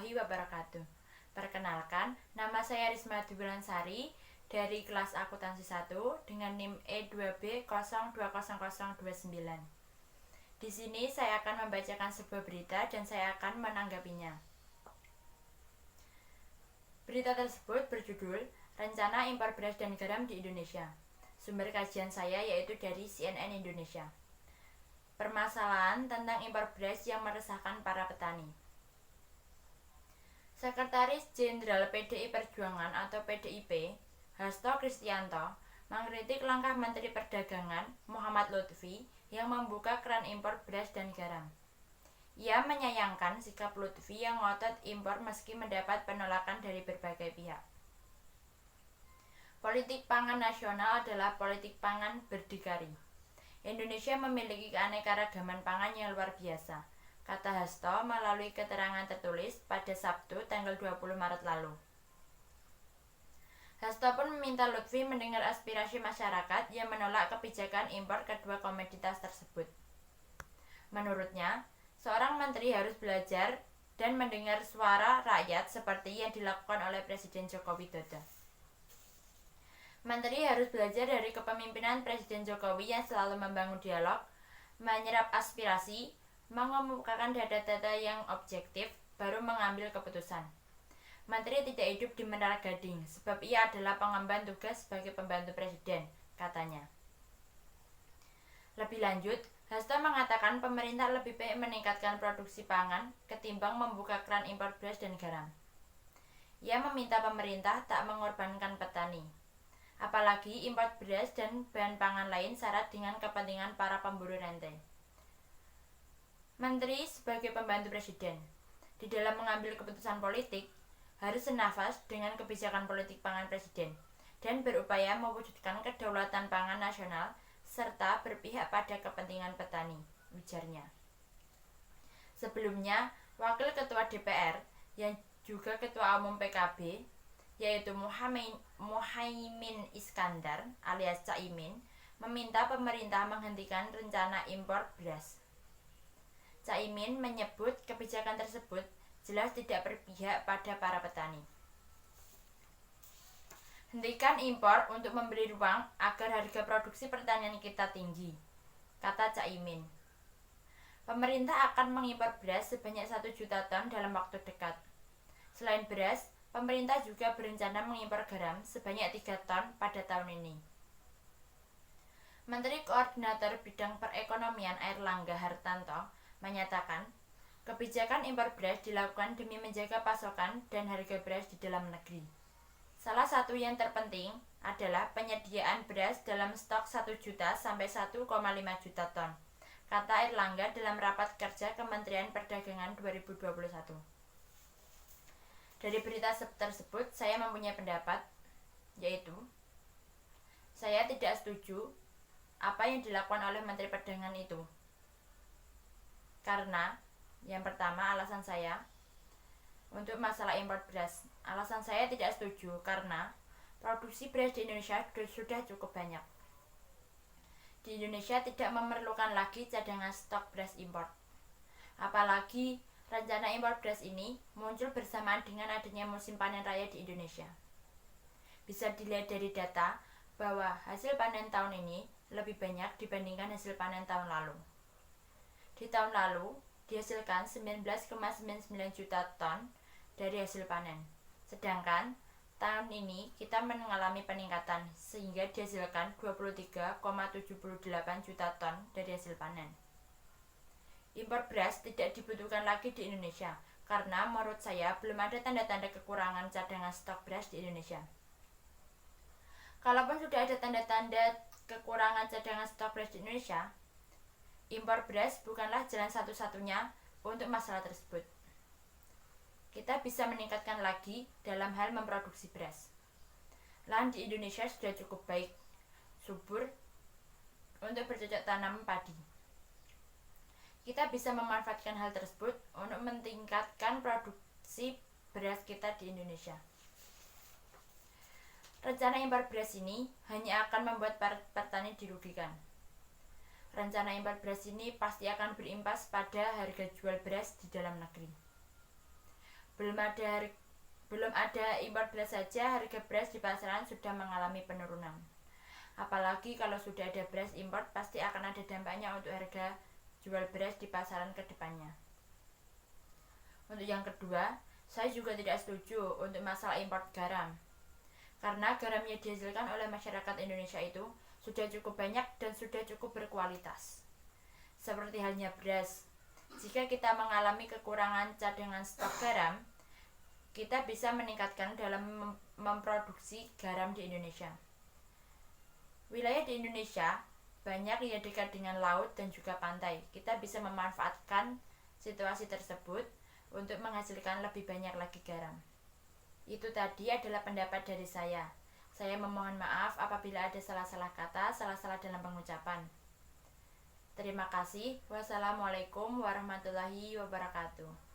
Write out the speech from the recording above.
warahmatullahi wabarakatuh. Perkenalkan, nama saya Risma Dubulansari dari kelas akuntansi 1 dengan NIM E2B020029. Di sini saya akan membacakan sebuah berita dan saya akan menanggapinya. Berita tersebut berjudul Rencana Impor Beras dan Garam di Indonesia. Sumber kajian saya yaitu dari CNN Indonesia. Permasalahan tentang impor beras yang meresahkan para petani. Sekretaris Jenderal PDI Perjuangan atau PDIP, Hasto Kristianto, mengkritik langkah Menteri Perdagangan Muhammad Lutfi yang membuka keran impor beras dan garam. Ia menyayangkan sikap Lutfi yang ngotot impor meski mendapat penolakan dari berbagai pihak. Politik pangan nasional adalah politik pangan berdikari. Indonesia memiliki keanekaragaman pangan yang luar biasa, kata Hasto melalui keterangan tertulis pada Sabtu tanggal 20 Maret lalu. Hasto pun meminta Lutfi mendengar aspirasi masyarakat yang menolak kebijakan impor kedua komoditas tersebut. Menurutnya, seorang menteri harus belajar dan mendengar suara rakyat seperti yang dilakukan oleh Presiden Joko Widodo. Menteri harus belajar dari kepemimpinan Presiden Jokowi yang selalu membangun dialog, menyerap aspirasi, mengemukakan data-data yang objektif, baru mengambil keputusan. Menteri tidak hidup di Menara Gading, sebab ia adalah pengemban tugas sebagai pembantu presiden, katanya. Lebih lanjut, Hasto mengatakan pemerintah lebih baik meningkatkan produksi pangan ketimbang membuka keran impor beras dan garam. Ia meminta pemerintah tak mengorbankan petani. Apalagi impor beras dan bahan pangan lain syarat dengan kepentingan para pemburu rantai. Menteri sebagai pembantu presiden, di dalam mengambil keputusan politik, harus senafas dengan kebijakan politik pangan presiden dan berupaya mewujudkan kedaulatan pangan nasional serta berpihak pada kepentingan petani, ujarnya. Sebelumnya, Wakil Ketua DPR yang juga Ketua Umum PKB, yaitu Muhaimin Iskandar alias Caimin, meminta pemerintah menghentikan rencana impor beras. Caimin menyebut kebijakan tersebut jelas tidak berpihak pada para petani. Hentikan impor untuk memberi ruang agar harga produksi pertanian kita tinggi, kata Caimin. Pemerintah akan mengimpor beras sebanyak 1 juta ton dalam waktu dekat. Selain beras, pemerintah juga berencana mengimpor garam sebanyak 3 ton pada tahun ini. Menteri Koordinator Bidang Perekonomian Airlangga Hartarto menyatakan, kebijakan impor beras dilakukan demi menjaga pasokan dan harga beras di dalam negeri. Salah satu yang terpenting adalah penyediaan beras dalam stok 1 juta sampai 1,5 juta ton, kata Airlangga dalam rapat kerja Kementerian Perdagangan 2021. Dari berita tersebut, saya mempunyai pendapat, yaitu saya tidak setuju apa yang dilakukan oleh Menteri Perdagangan itu. Karena, yang pertama alasan saya, untuk masalah impor beras, alasan saya tidak setuju karena produksi beras di Indonesia sudah cukup banyak. Di Indonesia tidak memerlukan lagi cadangan stok beras impor. Apalagi rencana impor beras ini muncul bersamaan dengan adanya musim panen raya di Indonesia. Bisa dilihat dari data bahwa hasil panen tahun ini lebih banyak dibandingkan hasil panen tahun lalu. Di tahun lalu dihasilkan 19,99 juta ton dari hasil panen. Sedangkan tahun ini kita mengalami peningkatan sehingga dihasilkan 23,78 juta ton dari hasil panen. Impor beras tidak dibutuhkan lagi di Indonesia karena menurut saya belum ada tanda-tanda kekurangan cadangan stok beras di Indonesia. Kalaupun sudah ada tanda-tanda kekurangan cadangan stok beras di Indonesia, impor beras bukanlah jalan satu-satunya untuk masalah tersebut. Kita bisa meningkatkan lagi dalam hal memproduksi beras. Lahan di Indonesia sudah cukup baik, subur untuk bercocok tanam padi. Kita bisa memanfaatkan hal tersebut untuk meningkatkan produksi beras kita di Indonesia. Rencana impor beras ini hanya akan membuat petani dirugikan. Rencana impor beras ini pasti akan berimbas pada harga jual beras di dalam negeri. Belum ada impor beras saja harga beras di pasaran sudah mengalami penurunan. Apalagi kalau sudah ada beras impor, pasti akan ada dampaknya untuk harga jual beras di pasaran ke depannya. Untuk yang kedua, saya juga tidak setuju untuk masalah impor garam. Karena garam yang dihasilkan oleh masyarakat Indonesia itu sudah cukup banyak dan sudah cukup berkualitas. Seperti halnya beras. Jika kita mengalami kekurangan cadangan stok garam, kita bisa meningkatkan dalam memproduksi garam di Indonesia. Wilayah di Indonesia banyak yang dekat dengan laut dan juga pantai. Kita bisa memanfaatkan situasi tersebut untuk menghasilkan lebih banyak lagi garam. Itu tadi adalah pendapat dari saya. Saya memohon maaf apabila ada salah-salah kata, salah-salah dalam pengucapan. Terima kasih. Wassalamualaikum warahmatullahi wabarakatuh.